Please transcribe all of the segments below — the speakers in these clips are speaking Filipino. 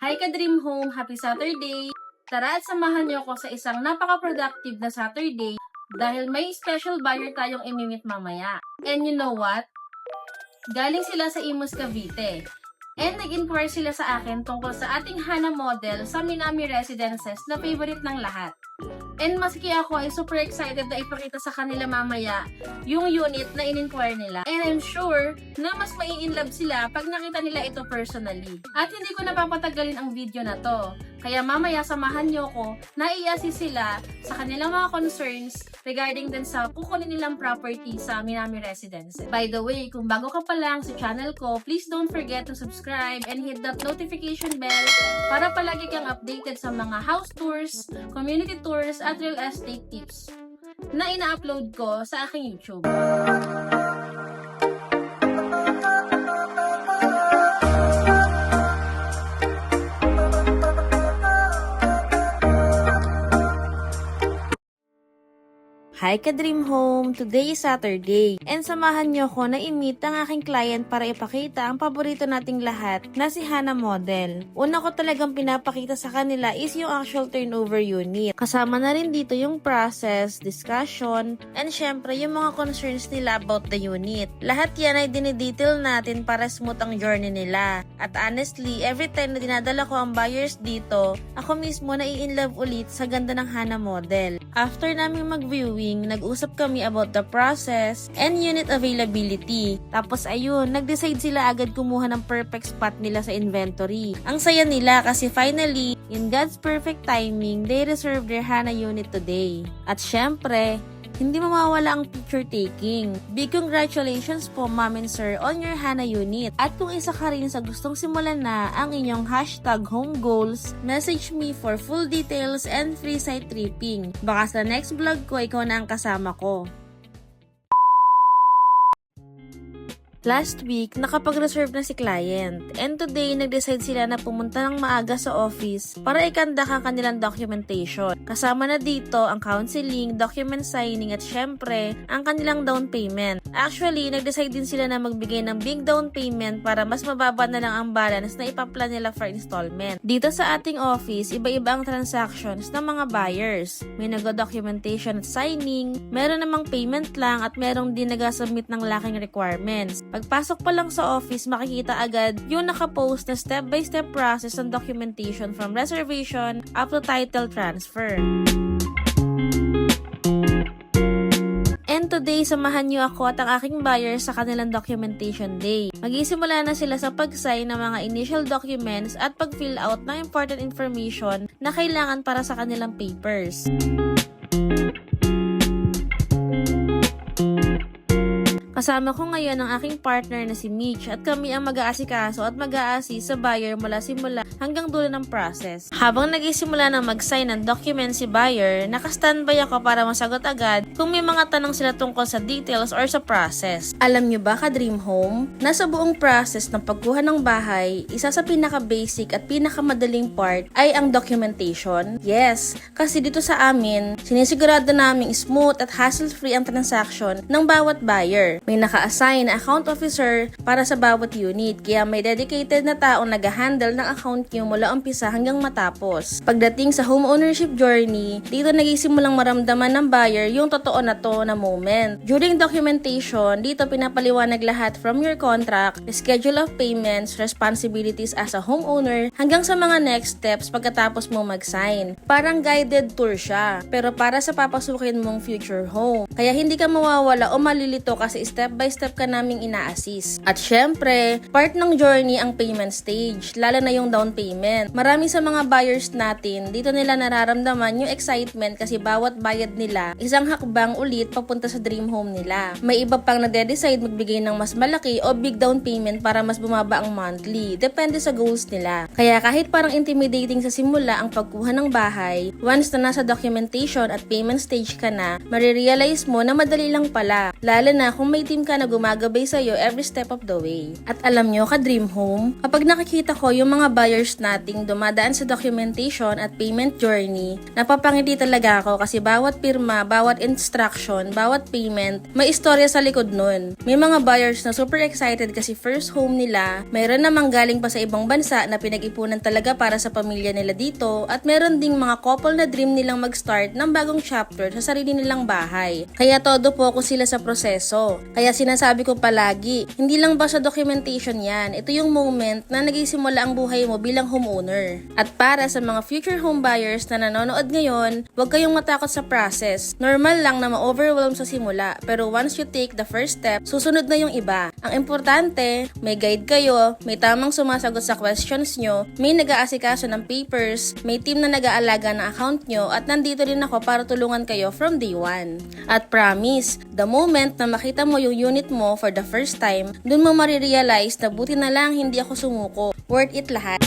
Hi ka-Dream Home! Happy Saturday! Tara at samahan niyo ako sa isang napaka-productive na Saturday dahil may special buyer tayong imimit mamaya. And you know what? Galing sila sa Imus, Cavite. And nag-inquire sila sa akin tungkol sa ating Hana model sa Minami Residences na favorite ng lahat. And maski ako ay super excited na ipakita sa kanila mamaya yung unit na in-inquire nila. And I'm sure na mas mai-inlove sila pag nakita nila ito personally. At hindi ko napapatagalin ang video na to. Kaya mamaya samahan nyo ko na i-assist sila sa kanilang mga concerns regarding din sa kukunin nilang property sa Minami Residence. By the way, kung bago ka pa lang sa channel ko, please don't forget to subscribe and hit that notification bell para palagi kang updated sa mga house tours, community tours, at real estate tips na ina-upload ko sa aking YouTube. Hi ka-Dream Home! Today is Saturday and samahan niyo ko na i-meet ang aking client para ipakita ang paborito nating lahat na si Hana Model. Una ko talagang pinapakita sa kanila is yung actual turnover unit. Kasama na rin dito yung process, discussion, and syempre yung mga concerns nila about the unit. Lahat yan ay dinidetail natin para smooth ang journey nila. At honestly, every time na dinadala ko ang buyers dito, ako mismo nai-inlove ulit sa ganda ng Hana Model. After namin mag-viewing, nag-usap kami about the process and unit availability. Tapos ayun, nag-decide sila agad kumuha ng perfect spot nila sa inventory. Ang saya nila kasi finally, in God's perfect timing, they reserved their Hana unit today. At syempre, hindi mawawala ang picture taking. Big congratulations po ma'am and sir on your Hana unit. At kung isa ka rin sa gustong simulan na ang inyong #home goals, message me for full details and free site tripping. Baka sa next vlog ko ikaw na ang kasama ko. Last week, nakapag-reserve na si client. And today, nag-decide sila na pumunta ng maaga sa office para ikandak ang kanilang documentation. Kasama na dito ang counseling, document signing, at syempre, ang kanilang down payment. Actually, nag-decide din sila na magbigay ng big down payment para mas mababa na lang ang balance na ipaplan nila for installment. Dito sa ating office, iba-iba ang transactions ng mga buyers. May nag-documentation at signing, meron namang payment lang, at merong din nag-submit ng lacking requirements. Pagpasok pa lang sa office, makikita agad yung nakapost na step-by-step process ng documentation from reservation up to title transfer. And today, samahan niyo ako at ang aking buyer sa kanilang documentation day. Mag-isimula na sila sa pag-sign ng mga initial documents at pag-fill out ng important information na kailangan para sa kanilang papers. Kasama ko ngayon ang aking partner na si Mitch at kami ang mag-aasikaso at mag-a-assist sa buyer mula simula hanggang dulo ng process. Habang nag-isimula na mag-sign ng document si buyer, naka-standby ako para masagot agad kung may mga tanong sila tungkol sa details or sa process. Alam nyo ba ka-Dream Home? Nasa buong process ng pagkuha ng bahay, isa sa pinaka-basic at pinaka-madaling part ay ang documentation. Yes, kasi dito sa amin, sinisigurado naming smooth at hassle-free ang transaction ng bawat buyer. May naka-assign na account officer para sa bawat unit, kaya may dedicated na taong nag-handle ng account nyo mula umpisa hanggang matapos. Pagdating sa home ownership journey, dito nagisimulang maramdaman ng buyer yung totoo na to na moment. During documentation, dito pinapaliwanag lahat from your contract, schedule of payments, responsibilities as a homeowner, hanggang sa mga next steps pagkatapos mo mag-sign. Parang guided tour siya, pero para sa papasukin mong future home. Kaya hindi ka mawawala o malilito kasi step by step ka naming ina-assist. At syempre, part ng journey ang payment stage, lalo na yung down payment. Marami sa mga buyers natin, dito nila nararamdaman yung excitement kasi bawat bayad nila, isang hakbang ulit papunta sa dream home nila. May iba pang nade-decide magbigay ng mas malaki o big down payment para mas bumaba ang monthly. Depende sa goals nila. Kaya kahit parang intimidating sa simula ang pagkuha ng bahay, once na nasa documentation at payment stage ka na, marirealize mo na madali lang pala. Lalo na kung may team ka na gumagabay sa'yo every step of the way. At alam nyo, ka-Dream Home, kapag nakikita ko yung mga buyers nating dumadaan sa documentation at payment journey, napapangiti talaga ako kasi bawat pirma, bawat instruction, bawat payment, may istorya sa likod nun. May mga buyers na super excited kasi first home nila, mayroon namang galing pa sa ibang bansa na pinag-ipunan talaga para sa pamilya nila dito, at meron ding mga couple na dream nilang mag-start ng bagong chapter sa sarili nilang bahay. Kaya todo focus sila sa proseso. Kaya sinasabi ko palagi, hindi lang ba sa documentation yan, ito yung moment na nagsisimula ang buhay mo bilang homeowner. At para sa mga future home buyers na nanonood ngayon, huwag kayong matakot sa process. Normal lang na ma-overwhelm sa simula, pero once you take the first step, susunod na yung iba. Ang importante, may guide kayo, may tamang sumasagot sa questions nyo, may nag-aasikaso ng papers, may team na nag-aalaga ng account nyo, at nandito rin ako para tulungan kayo from day one. At promise, the moment na makita mo yung unit mo for the first time, dun mo marirealize na buti na lang hindi ako sumuko. Worth it lahat.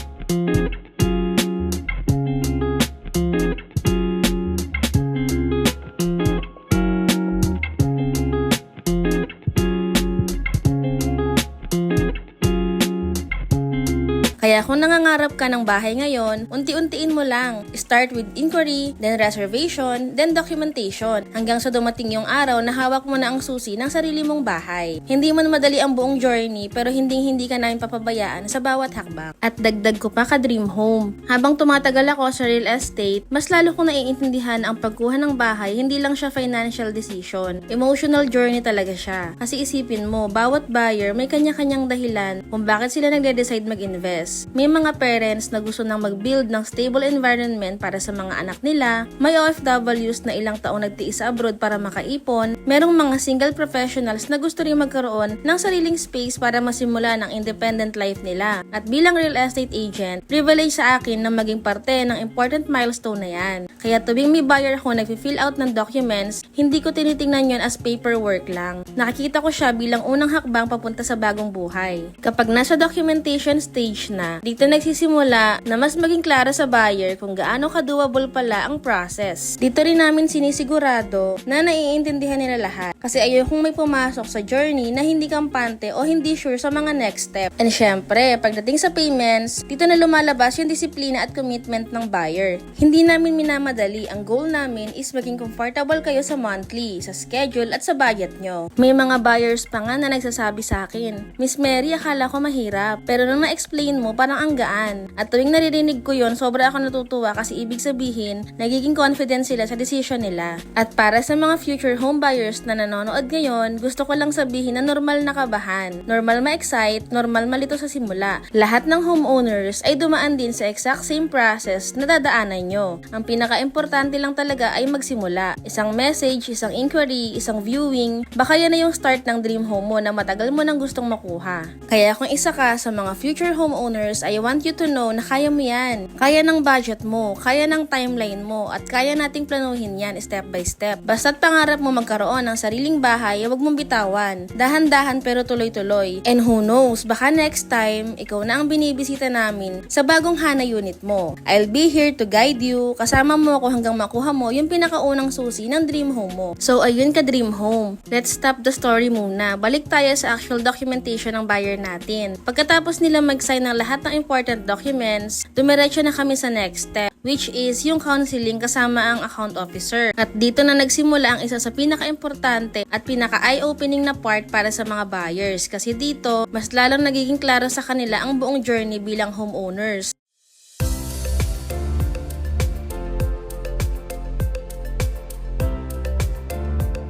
Kaya kung nangangarap ka ng bahay ngayon, unti-untiin mo lang. Start with inquiry, then reservation, then documentation, hanggang sa dumating yung araw na hawak mo na ang susi ng sarili mong bahay. Hindi man madali ang buong journey, pero hindi ka namin papabayaan sa bawat hakbang. At dagdag ko pa ka-Dream Home. Habang tumatagal ako sa real estate, mas lalo kong naiintindihan ang pagkuha ng bahay, hindi lang siya financial decision. Emotional journey talaga siya. Kasi isipin mo, bawat buyer may kanya-kanyang dahilan kung bakit sila nagde-decide mag-invest. May mga parents na gusto nang mag-build ng stable environment para sa mga anak nila. May OFWs na ilang taon nagtiis sa abroad para makaipon. Merong mga single professionals na gusto rin magkaroon ng sariling space para masimula ng independent life nila. At bilang real estate agent, privilege sa akin na maging parte ng important milestone na yan. Kaya tuwing may buyer ako nag-fill out ng documents, hindi ko tinitingnan yon as paperwork lang. Nakikita ko siya bilang unang hakbang papunta sa bagong buhay. Kapag nasa documentation stage na, dito nagsisimula na mas maging klaro sa buyer kung gaano ka-doable pala ang process. Dito rin namin sinisigurado na naiintindihan nila lahat. Kasi ayokong may pumasok sa journey na hindi kampante o hindi sure sa mga next step. And syempre, pagdating sa payments, dito na lumalabas yung disiplina at commitment ng buyer. Hindi namin minamadali. Ang goal namin is maging comfortable kayo sa monthly, sa schedule at sa budget nyo. May mga buyers pa nga na nagsasabi sa akin, Miss Mary, akala ko mahirap. Pero nung na-explain mo, parang ang gaan. At tuwing naririnig ko yon, sobra ako natutuwa kasi ibig sabihin, nagiging confident sila sa decision nila. At para sa mga future home buyers na nanonood ngayon, gusto ko lang sabihin na normal na kabahan, normal ma-excite, normal malito sa simula. Lahat ng homeowners ay dumaan din sa exact same process na dadaanan nyo. Ang pinaka-importante lang talaga ay magsimula. Isang message, isang inquiry, isang viewing, baka yan na yung start ng dream home mo na matagal mo nang gustong makuha. Kaya kung isa ka sa mga future homeowners, I want you to know na kaya mo yan. Kaya ng budget mo, kaya ng timeline mo, at kaya nating planuhin yan step by step. Basta't pangarap mo magkaroon ng sariling bahay, huwag mong bitawan. Dahan-dahan pero tuloy-tuloy. And who knows, baka next time, ikaw na ang binibisita namin sa bagong Hana unit mo. I'll be here to guide you, kasama mo ako hanggang makuha mo yung pinakaunang susi ng dream home mo. So ayun ka dream home. Let's stop the story muna. Balik tayo sa actual documentation ng buyer natin. Pagkatapos nila mag-sign ng lahat ng important documents, dumiretso na kami sa next step, which is yung counseling kasama ang account officer. At dito na nagsimula ang isa sa pinaka-importante at pinaka-eye-opening na part para sa mga buyers. Kasi dito, mas lalong nagiging klaro sa kanila ang buong journey bilang homeowners.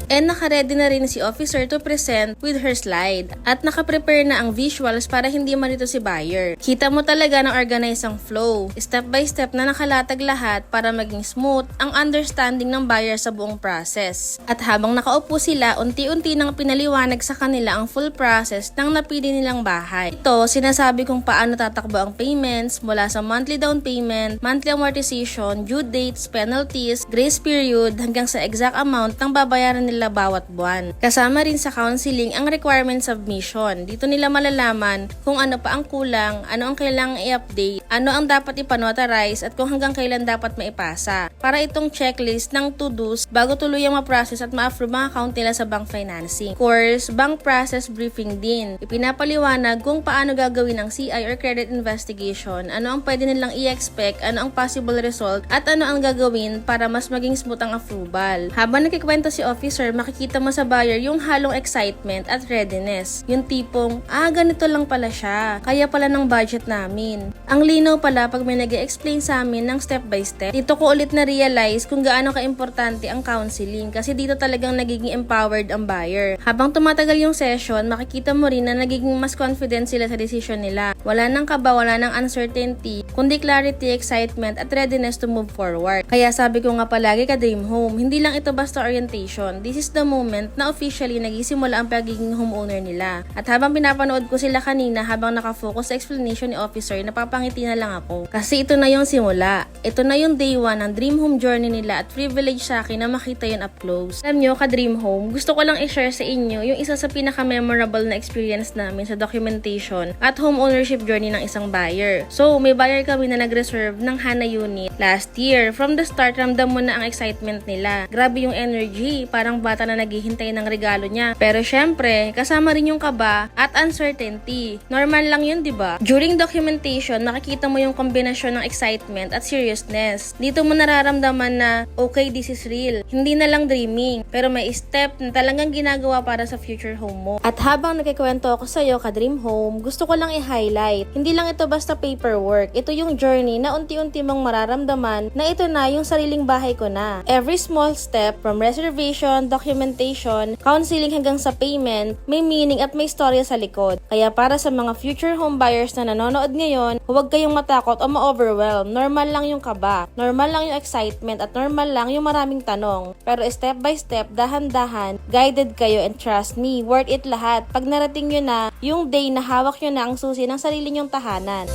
And naka-ready na rin si officer to present with her slide. At naka-prepare na ang visuals para hindi marito si buyer. Kita mo talaga ng organize ang flow. Step by step na nakalatag lahat para maging smooth ang understanding ng buyer sa buong process. At habang nakaupo sila, unti-unti nang pinaliwanag sa kanila ang full process ng napili nilang bahay. Ito, sinasabi kung paano tatakbo ang payments mula sa monthly down payment, monthly amortization, due dates, penalties, grace period, hanggang sa exact amount ng babayaran nila nila bawat buwan. Kasama rin sa counseling ang requirement submission. Dito nila malalaman kung ano pa ang kulang, ano ang kailangang i-update, ano ang dapat ipanotarize at kung hanggang kailan dapat maipasa. Para itong checklist ng to-dos bago tuluyang ma-process at ma-approve ang account nila sa bank financing. Of course, bank process briefing din. Ipinapaliwanag kung paano gagawin ang CI or credit investigation, ano ang pwede nilang i-expect, ano ang possible result, at ano ang gagawin para mas maging smooth ang approval. Habang nagkikwento si officer, makikita mo sa buyer yung halong excitement at readiness. Yung tipong, ganito lang pala siya. Kaya pala ng budget namin. Ang linaw pala pag may nag-explain sa amin ng step by step. Dito ko ulit na-realize kung gaano ka-importante ang counseling kasi dito talagang nagiging empowered ang buyer. Habang tumatagal yung session, makikita mo rin na nagiging mas confident sila sa decision nila. Wala nang kaba, wala nang uncertainty, kundi clarity, excitement, at readiness to move forward. Kaya sabi ko nga palagi ka Dream Home, hindi lang ito basta orientation. This is the moment na officially nagisimula ang pagiging homeowner nila. At habang pinapanood ko sila kanina, habang nakafocus sa explanation ni officer, napapangiti na lang ako. Kasi ito na yung simula. Ito na yung day 1 ng Dream Home journey nila at privilege sa akin na makita yun up close. Alam nyo, ka-Dream Home, gusto ko lang i-share sa inyo yung isa sa pinaka-memorable na experience namin sa documentation at home ownership journey ng isang buyer. So, may buyer kami na nag-reserve ng Hana unit last year. From the start, ramdam mo na ang excitement nila. Grabe yung energy, parang bata na naghihintay ng regalo niya. Pero syempre, kasama rin yung kaba at uncertainty. Normal lang yun, di ba? During documentation, makikita mo yung kombinasyon ng excitement at seriousness. Dito mo nararamdaman na, okay, this is real. Hindi na lang dreaming, pero may step na talagang ginagawa para sa future home mo. At habang nagkikwento ako sa'yo ka-Dream Home, gusto ko lang i-highlight. Hindi lang ito basta paperwork. Ito yung journey na unti-unti mong mararamdaman na ito na yung sariling bahay ko na. Every small step, from reservation, documentation, counseling hanggang sa payment, may meaning at may storya sa likod. Kaya para sa mga future home buyers na nanonood ngayon, huwag kayong matakot o ma-overwhelm. Normal lang yung kaba, normal lang yung excitement, at normal lang yung maraming tanong. Pero step by step, dahan-dahan, guided kayo, and trust me, worth it lahat. Pag narating nyo na yung day na hawak nyo na ang susi ng sarili nyong tahanan.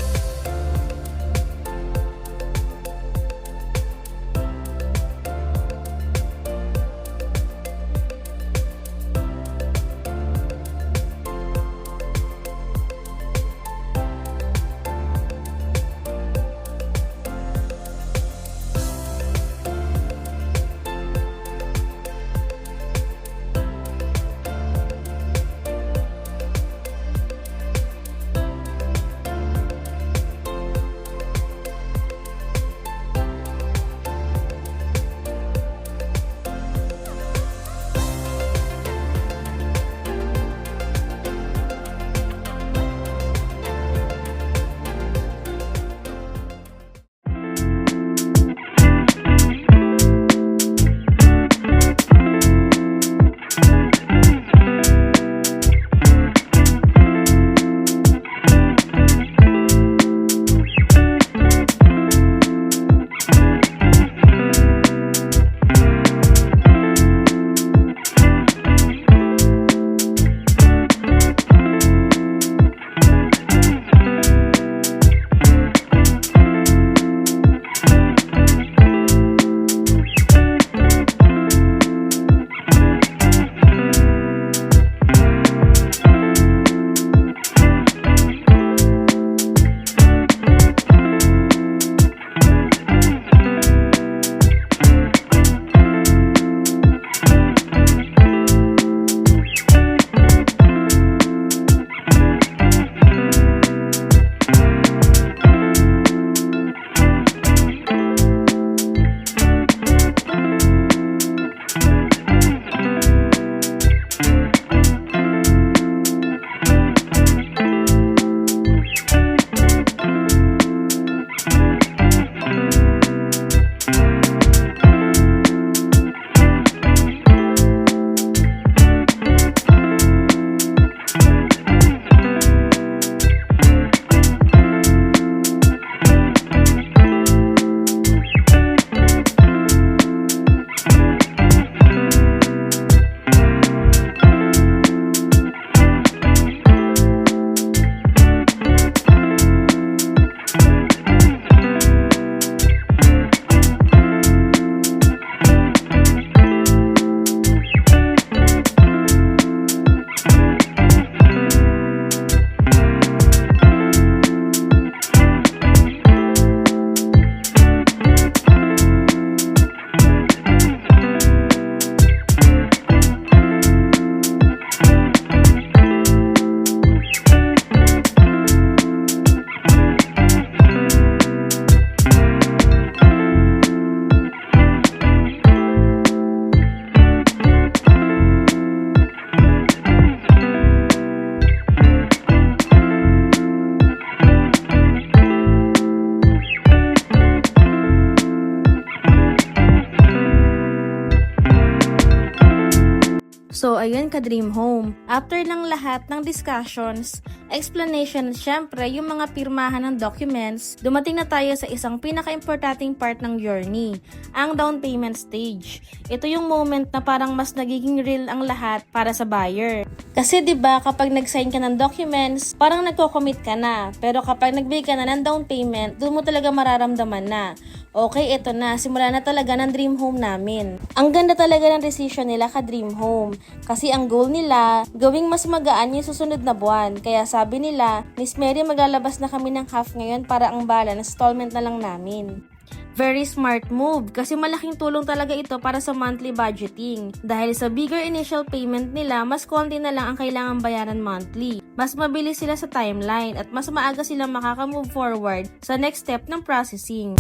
ayun ka-dream home. After ng lahat ng discussions, explanation at syempre yung mga pirmahan ng documents, dumating na tayo sa isang pinaka-importanting part ng journey, ang down payment stage. Ito yung moment na parang mas nagiging real ang lahat para sa buyer. Kasi 'di ba kapag nag-sign ka ng documents, parang nagko-commit ka na. Pero kapag nagbigay ka na ng down payment, doon mo talaga mararamdaman na, okay, ito na, simula na talaga ng dream home namin. Ang ganda talaga ng decision nila ka-dream home. Kasi ang goal nila, gawing mas magaan yung susunod na buwan. Kaya sabi nila, Miss Mary, maglalabas na kami ng half ngayon para ang balance installment na lang namin. Very smart move kasi malaking tulong talaga ito para sa monthly budgeting. Dahil sa bigger initial payment nila, mas konti na lang ang kailangan bayaran monthly. Mas mabilis sila sa timeline at mas maaga silang makaka-move forward sa next step ng processing.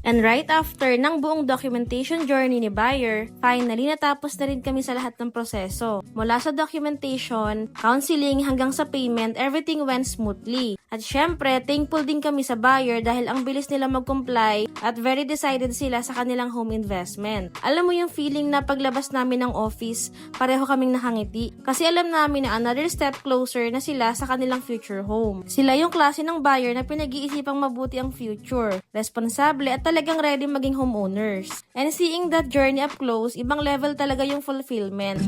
And right after ng buong documentation journey ni buyer, finally natapos na rin kami sa lahat ng proseso. Mula sa documentation, counseling hanggang sa payment, everything went smoothly. At syempre, thankful din kami sa buyer dahil ang bilis nila mag-comply at very decided sila sa kanilang home investment. Alam mo yung feeling na paglabas namin ng office, pareho kaming nakangiti. Kasi alam namin na another step closer na sila sa kanilang future home. Sila yung klase ng buyer na pinag-iisipang mabuti ang future, responsable at talagang ready maging homeowners. And seeing that journey up close, ibang level talaga yung fulfillment.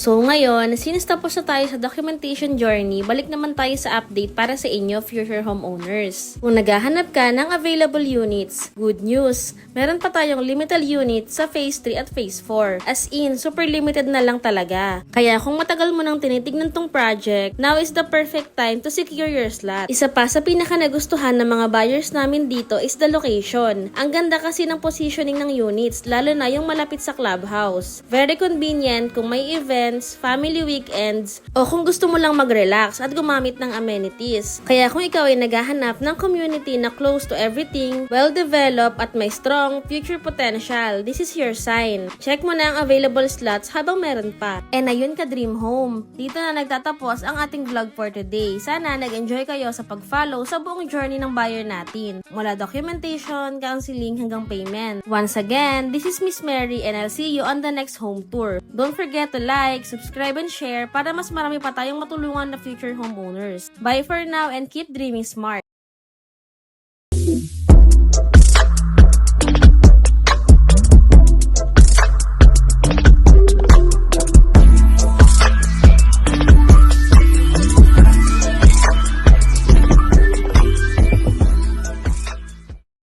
So ngayon, since tapos na tayo sa documentation journey, balik naman tayo sa update para sa inyo future homeowners. Kung naghahanap ka ng available units, good news! Meron pa tayong limited units sa Phase 3 at Phase 4. As in, super limited na lang talaga. Kaya kung matagal mo nang tinitignan tong project, now is the perfect time to secure your slot. Isa pa sa pinaka nagustuhan ng mga buyers namin dito is the location. Ang ganda kasi ng positioning ng units, lalo na yung malapit sa clubhouse. Very convenient kung may event, family weekends, o kung gusto mo lang mag-relax at gumamit ng amenities. Kaya kung ikaw ay naghahanap ng community na close to everything, well-developed at may strong future potential, this is your sign. Check mo na ang available slots habang meron pa. And ayun ka Dream Home. Dito na nagtatapos ang ating vlog for today. Sana nag-enjoy kayo sa pag-follow sa buong journey ng buyer natin. Mula documentation, counseling hanggang payment. Once again, this is Miss Mary and I'll see you on the next home tour. Don't forget to like, subscribe, and share para mas marami pa tayong matulungan na future homeowners. Bye for now and keep dreaming smart!